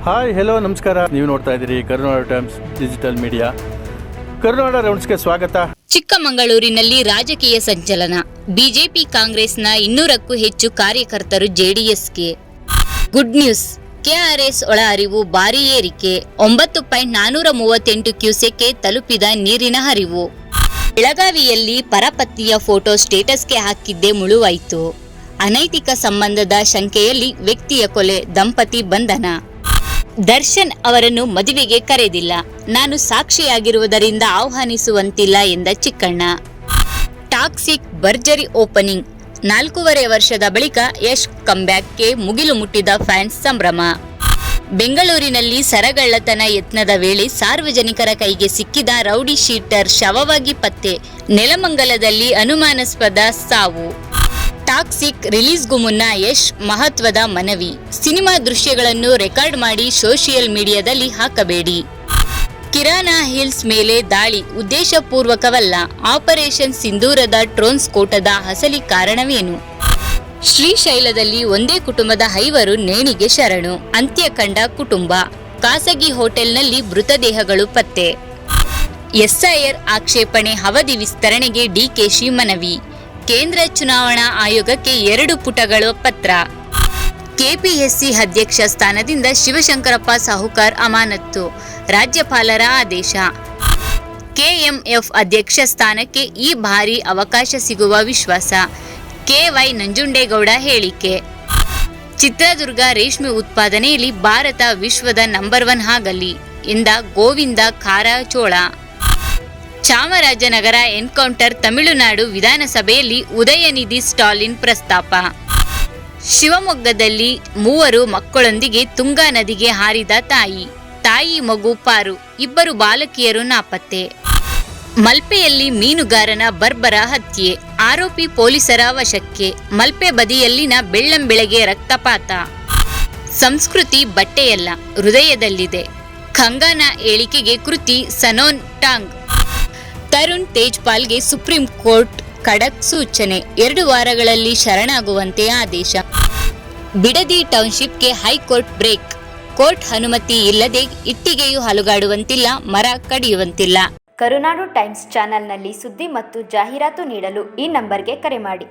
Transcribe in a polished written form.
Hi hello ನಮಸ್ಕಾರ. ನೀವು ನೋಡ್ತಾ ಇದ್ದೀರಿ ಕರುನಾಡ ಟೈಮ್ಸ್ ಡಿಜಿಟಲ್ ಮೀಡಿಯಾ. ಕರುನಾಡ ರೌಂಡ್ಸ್ಗೆ ಸ್ವಾಗತ. ಚಿಕ್ಕಮಗಳೂರಿನಲ್ಲಿ ರಾಜಕೀಯ ಸಂಚಲನ. ಬಿಜೆಪಿ ಕಾಂಗ್ರೆಸ್ನ 200ಕ್ಕೂ ಹೆಚ್ಚು ಕಾರ್ಯಕರ್ತರು ಜೆಡಿಎಸ್ಗೆ. Good news. ಕೆಆರ್ಎಸ್ ಒಳಹರಿವು ಭಾರೀ ಏರಿಕೆ. 9.438 ಕ್ಯೂಸೆಕ್ಗೆ ತಲುಪಿದ ನೀರಿನ ಹರಿವು. ಬೆಳಗಾವಿಯಲ್ಲಿ ಪರಪತ್ನಿಯ ಫೋಟೋ ಸ್ಟೇಟಸ್ಗೆ ಹಾಕಿದ್ದೇ ಮುಳುವಾಯಿತು. ಅನೈತಿಕ ಸಂಬಂಧದ ಶಂಕೆಯಲ್ಲಿ ವ್ಯಕ್ತಿಯ ಕೊಲೆ, ದಂಪತಿ ಬಂಧನ. ದರ್ಶನ್ ಅವರನ್ನು ಮದುವೆಗೆ ಕರೆದಿಲ್ಲ, ನಾನು ಸಾಕ್ಷಿಯಾಗಿರುವುದರಿಂದ ಆಹ್ವಾನಿಸುವಂತಿಲ್ಲ ಎಂದ ಚಿಕ್ಕಣ್ಣ. ಟಾಕ್ಸಿಕ್ ಭರ್ಜರಿ ಓಪನಿಂಗ್. 4.5 ವರ್ಷದ ಬಳಿಕ ಯಶ್ ಕಂಬ್ಯಾಕ್ಗೆ ಮುಗಿಲು ಮುಟ್ಟಿದ ಫ್ಯಾನ್ಸ್ ಸಂಭ್ರಮ. ಬೆಂಗಳೂರಿನಲ್ಲಿ ಸರಗಳ್ಳತನ ಯತ್ನದ ವೇಳೆ ಸಾರ್ವಜನಿಕರ ಕೈಗೆ ಸಿಕ್ಕಿದ ರೌಡಿ ಶೀಟರ್ ಶವವಾಗಿ ಪತ್ತೆ. ನೆಲಮಂಗಲದಲ್ಲಿ ಅನುಮಾನಾಸ್ಪದ ಸಾವು. ಟಾಕ್ಸಿಕ್ ರಿಲೀಸ್ಗೂ ಮುನ್ನ ಯಶ್ ಮಹತ್ವದ ಮನವಿ. ಸಿನಿಮಾ ದೃಶ್ಯಗಳನ್ನು ರೆಕಾರ್ಡ್ ಮಾಡಿ ಸೋಷಿಯಲ್ ಮೀಡಿಯಾದಲ್ಲಿ ಹಾಕಬೇಡಿ. ಕಿರಾನಾ ಹಿಲ್ಸ್ ಮೇಲೆ ದಾಳಿ ಉದ್ದೇಶಪೂರ್ವಕವಲ್ಲ. ಆಪರೇಷನ್ ಸಿಂಧೂರದ ಡ್ರೋನ್ ಸ್ಫೋಟದ ಅಸಲಿ ಕಾರಣವೇನು? ಶ್ರೀಶೈಲದಲ್ಲಿ ಒಂದೇ ಕುಟುಂಬದ 5 ನೇಣಿಗೆ ಶರಣು. ಅಂತ್ಯ ಕಂಡ ಕುಟುಂಬ. ಖಾಸಗಿ ಹೋಟೆಲ್ನಲ್ಲಿ ಮೃತದೇಹಗಳು ಪತ್ತೆ. ಎಸ್ಐಆರ್ ಆಕ್ಷೇಪಣೆ ಅವಧಿ ವಿಸ್ತರಣೆಗೆ ಡಿಕೆಶಿ ಮನವಿ. ಕೇಂದ್ರ ಚುನಾವಣಾ ಆಯೋಗಕ್ಕೆ 2 ಪುಟಗಳ ಪತ್ರ. ಕೆಪಿಎಸ್ಸಿ ಅಧ್ಯಕ್ಷ ಸ್ಥಾನದಿಂದ ಶಿವಶಂಕರಪ್ಪ ಸಾಹುಕಾರ್ ಅಮಾನತು. ರಾಜ್ಯಪಾಲರ ಆದೇಶ. ಕೆಎಂಎಫ್ ಅಧ್ಯಕ್ಷ ಸ್ಥಾನಕ್ಕೆ ಈ ಬಾರಿ ಅವಕಾಶ ಸಿಗುವ ವಿಶ್ವಾಸ. ಕೆವೈ ನಂಜುಂಡೇಗೌಡ ಹೇಳಿಕೆ. ಚಿತ್ರದುರ್ಗ ರೇಷ್ಮೆ ಉತ್ಪಾದನೆಯಲ್ಲಿ ಭಾರತ ವಿಶ್ವದ ನಂಬರ್ 1 ಆಗಲಿ ಎಂದ ಗೋವಿಂದ ಕಾರಜೋಳ. ಚಾಮರಾಜನಗರ ಎನ್ಕೌಂಟರ್. ತಮಿಳುನಾಡು ವಿಧಾನಸಭೆಯಲ್ಲಿ ಉದಯನಿಧಿ ಸ್ಟಾಲಿನ್ ಪ್ರಸ್ತಾಪ. ಶಿವಮೊಗ್ಗದಲ್ಲಿ 3 ಮಕ್ಕಳೊಂದಿಗೆ ತುಂಗಾ ನದಿಗೆ ಹಾರಿದ ತಾಯಿ ಮಗು ಪಾರು. 2 ಬಾಲಕಿಯರು ನಾಪತ್ತೆ. ಮಲ್ಪೆಯಲ್ಲಿ ಮೀನುಗಾರನ ಬರ್ಬರ ಹತ್ಯೆ. ಆರೋಪಿ ಪೊಲೀಸರ ವಶಕ್ಕೆ. ಮಲ್ಪೆ ಬದಿಯಲ್ಲಿನ ಬೆಳ್ಳಂಬೆಳಗ್ಗೆ ರಕ್ತಪಾತ. ಸಂಸ್ಕೃತಿ ಬಟ್ಟೆಯಲ್ಲ, ಹೃದಯದಲ್ಲಿದೆ. ಖಂಗಾನ ಹೇಳಿಕೆಗೆ ಕೃತಿ ಸನೋನ್ ಟಾಂಗ್. ತರುಣ್ ತೇಜ್ಪಾಲ್ಗೆ ಸುಪ್ರೀಂ ಕೋರ್ಟ್ ಖಡಕ್ ಸೂಚನೆ. 2 ವಾರಗಳಲ್ಲಿ ಶರಣಾಗುವಂತೆ ಆದೇಶ. ಬಿಡದಿ ಟೌನ್ಶಿಪ್ಗೆ ಹೈಕೋರ್ಟ್ ಬ್ರೇಕ್. ಕೋರ್ಟ್ ಅನುಮತಿ ಇಲ್ಲದೆ ಇಟ್ಟಿಗೆಯೂ ಹಲುಗಾಡುವಂತಿಲ್ಲ, ಮರ ಕಡಿಯುವಂತಿಲ್ಲ. ಕರುನಾಡು ಟೈಮ್ಸ್ ಚಾನೆಲ್ನಲ್ಲಿ ಸುದ್ದಿ ಮತ್ತು ಜಾಹೀರಾತು ನೀಡಲು ಈ ನಂಬರ್ಗೆ ಕರೆ ಮಾಡಿ.